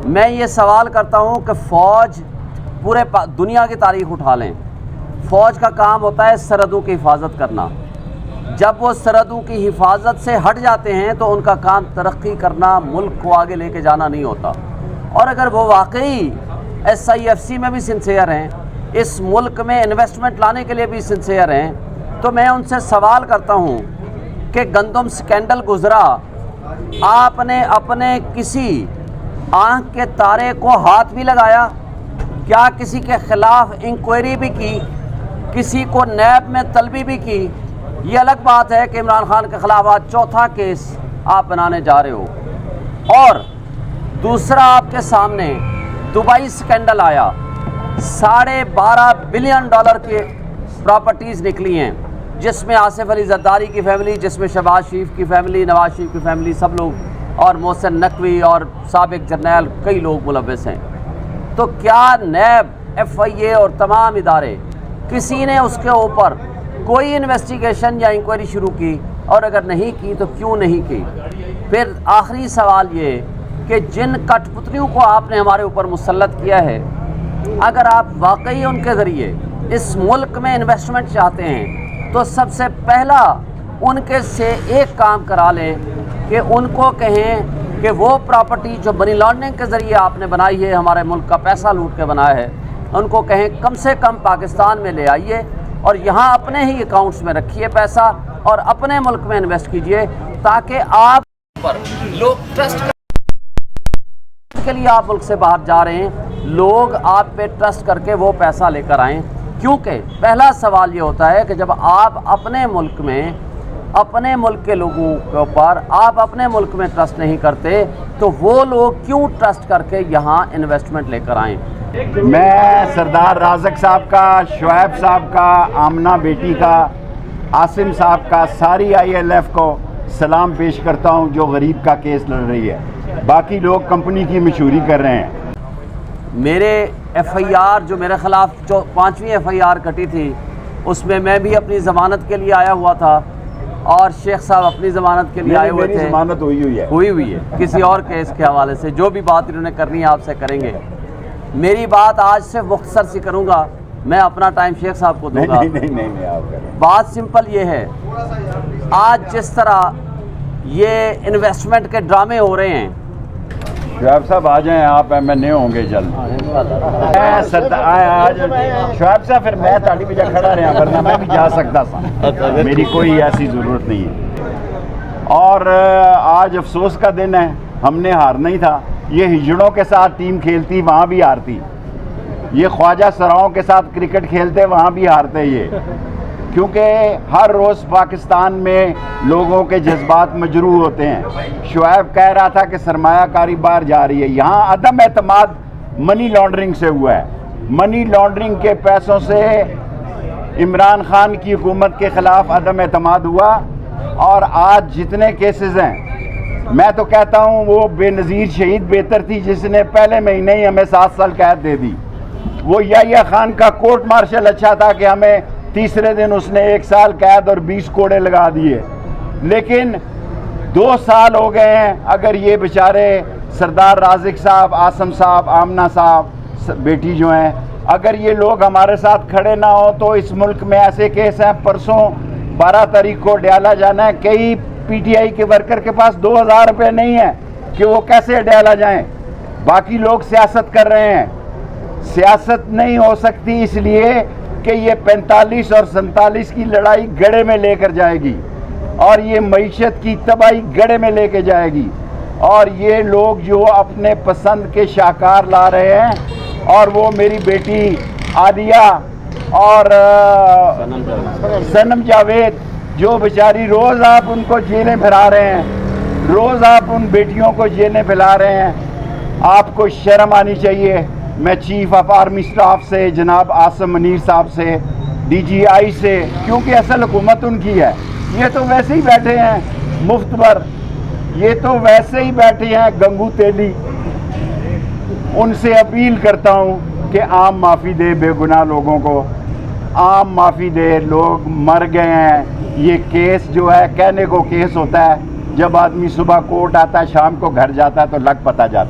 میں یہ سوال کرتا ہوں کہ فوج پورے دنیا کی تاریخ اٹھا لیں، فوج کا کام ہوتا ہے سرحدوں کی حفاظت کرنا۔ جب وہ سرحدوں کی حفاظت سے ہٹ جاتے ہیں تو ان کا کام ترقی کرنا، ملک کو آگے لے کے جانا نہیں ہوتا۔ اور اگر وہ واقعی SIFC میں بھی سنسیئر ہیں، اس ملک میں انویسٹمنٹ لانے کے لیے بھی سنسیئر ہیں، تو میں ان سے سوال کرتا ہوں کہ گندم سکینڈل گزرا، آپ نے اپنے کسی آنکھ کے تارے کو ہاتھ بھی لگایا؟ کیا کسی کے خلاف انکوائری بھی کی؟ کسی کو نیب میں طلبی بھی کی؟ یہ الگ بات ہے کہ عمران خان کے خلاف آج چوتھا کیس آپ بنانے جا رہے ہو۔ اور دوسرا، آپ کے سامنے دبئی سکینڈل آیا، $12.5 بلین کی پراپرٹیز نکلی ہیں، جس میں آصف علی زرداری کی فیملی، جس میں شہباز شریف کی فیملی، نواز شریف کی فیملی، سب لوگ، اور محسن نقوی اور سابق جرنیل کئی لوگ ملوث ہیں۔ تو کیا نیب، FIA اور تمام ادارے، کسی نے اس کے اوپر کوئی انویسٹیگیشن یا انکوائری شروع کی؟ اور اگر نہیں کی تو کیوں نہیں کی؟ پھر آخری سوال یہ کہ جن کٹ پتلیوں کو آپ نے ہمارے اوپر مسلط کیا ہے، اگر آپ واقعی ان کے ذریعے اس ملک میں انویسٹمنٹ چاہتے ہیں تو سب سے پہلا ان کے سے ایک کام کرا لیں کہ ان کو کہیں کہ وہ پراپرٹی جو منی لانڈرنگ کے ذریعے آپ نے بنائی ہے، ہمارے ملک کا پیسہ لوٹ کے بنایا ہے، ان کو کہیں کم سے کم پاکستان میں لے آئیے اور یہاں اپنے ہی اکاؤنٹس میں رکھیے پیسہ اور اپنے ملک میں انویسٹ کیجئے، تاکہ آپ پر لوگ ٹرسٹ کے لیے آپ ملک سے باہر جا رہے ہیں، لوگ آپ پہ ٹرسٹ کر کے وہ پیسہ لے کر آئیں۔ کیونکہ پہلا سوال یہ ہوتا ہے کہ جب آپ اپنے ملک میں، اپنے ملک کے لوگوں کے اوپر آپ اپنے ملک میں ٹرسٹ نہیں کرتے تو وہ لوگ کیوں ٹرسٹ کر کے یہاں انویسٹمنٹ لے کر آئیں؟ میں سردار رازق صاحب کا، شعیب صاحب کا، آمنہ بیٹی کا، عاصم صاحب کا، ساری ILF کو سلام پیش کرتا ہوں جو غریب کا کیس لڑ رہی ہے۔ باقی لوگ کمپنی کی مشہوری کر رہے ہیں۔ میرے FIR جو میرے خلاف جو 5ویں FIR کٹی تھی، اس میں میں بھی اپنی ضمانت کے لیے آیا ہوا تھا اور شیخ صاحب اپنی ضمانت کے لیے آئے ہوئے تھے۔ ضمانت ہوئی ہے کسی اور کیس کے حوالے سے، جو بھی بات انہوں نے کرنی ہے آپ سے کریں گے۔ میری بات آج سے مختصر سی کروں گا، میں اپنا ٹائم شیخ صاحب کو دوں گا۔ نہیں آپ کریں۔ بات سمپل یہ ہے، آج جس طرح یہ انویسٹمنٹ کے ڈرامے ہو رہے ہیں، شعیب صاحب آ جائیں، آپ MNA ہوں گے جلد۔ شعیب صاحب پھر میں تاڑی بجا کھڑا رہا، ورنہ میں بھی جا سکتا تھا، میری کوئی ایسی ضرورت نہیں ہے۔ اور آج افسوس کا دن ہے، ہم نے ہارنا ہی تھا۔ یہ ہجڑوں کے ساتھ ٹیم کھیلتی، وہاں بھی ہارتی۔ یہ خواجہ سراؤں کے ساتھ کرکٹ کھیلتے، وہاں بھی ہارتے یہ، کیونکہ ہر روز پاکستان میں لوگوں کے جذبات مجروح ہوتے ہیں۔ شعیب کہہ رہا تھا کہ سرمایہ کاری باہر جا رہی ہے، یہاں عدم اعتماد منی لانڈرنگ سے ہوا ہے۔ منی لانڈرنگ کے پیسوں سے عمران خان کی حکومت کے خلاف عدم اعتماد ہوا، اور آج جتنے کیسز ہیں، میں تو کہتا ہوں وہ بے نظیر شہید بہتر تھی جس نے پہلے مہینے ہی ہمیں 7 سال قید دے دی۔ وہ یحییٰ خان کا کورٹ مارشل اچھا تھا کہ ہمیں تیسرے دن اس نے 1 سال قید اور 20 کوڑے لگا دیے، لیکن 2 سال ہو گئے ہیں۔ اگر یہ بیچارے سردار رازق صاحب، عاصم صاحب، آمنہ صاحب بیٹی جو ہیں، اگر یہ لوگ ہمارے ساتھ کھڑے نہ ہوں تو اس ملک میں ایسے کیس ہیں۔ پرسوں 12 تاریخ کو ڈیالہ جانا ہے، کئی PTI کے ورکر کے پاس 2000 روپے نہیں ہیں کہ وہ کیسے ڈیالہ جائیں۔ باقی لوگ سیاست کر رہے ہیں، سیاست نہیں ہو سکتی اس لیے کہ یہ 45 اور 47 کی لڑائی گڑھے میں لے کر جائے گی، اور یہ معیشت کی تباہی گڑھے میں لے کے جائے گی، اور یہ لوگ جو اپنے پسند کے شاہکار لا رہے ہیں، اور وہ میری بیٹی عالیہ اور صنم جاوید جو بیچاری روز آپ ان کو جیلیں پھرا رہے ہیں، روز آپ ان بیٹیوں کو جیلیں پھیلا رہے ہیں، آپ کو شرم آنی چاہیے۔ میں چیف آف آرمی سٹاف سے جناب عاصم منیر صاحب سے، DGI سے، کیونکہ اصل حکومت ان کی ہے، یہ تو ویسے ہی بیٹھے ہیں مفت پر، یہ تو ویسے ہی بیٹھے ہیں گنگو تیلی، ان سے اپیل کرتا ہوں کہ عام معافی دے بے گناہ لوگوں کو، عام معافی دے، لوگ مر گئے ہیں۔ یہ کیس جو ہے کہنے کو کیس ہوتا ہے، جب آدمی صبح کورٹ آتا ہے شام کو گھر جاتا ہے تو لگ پتہ جاتا ہے۔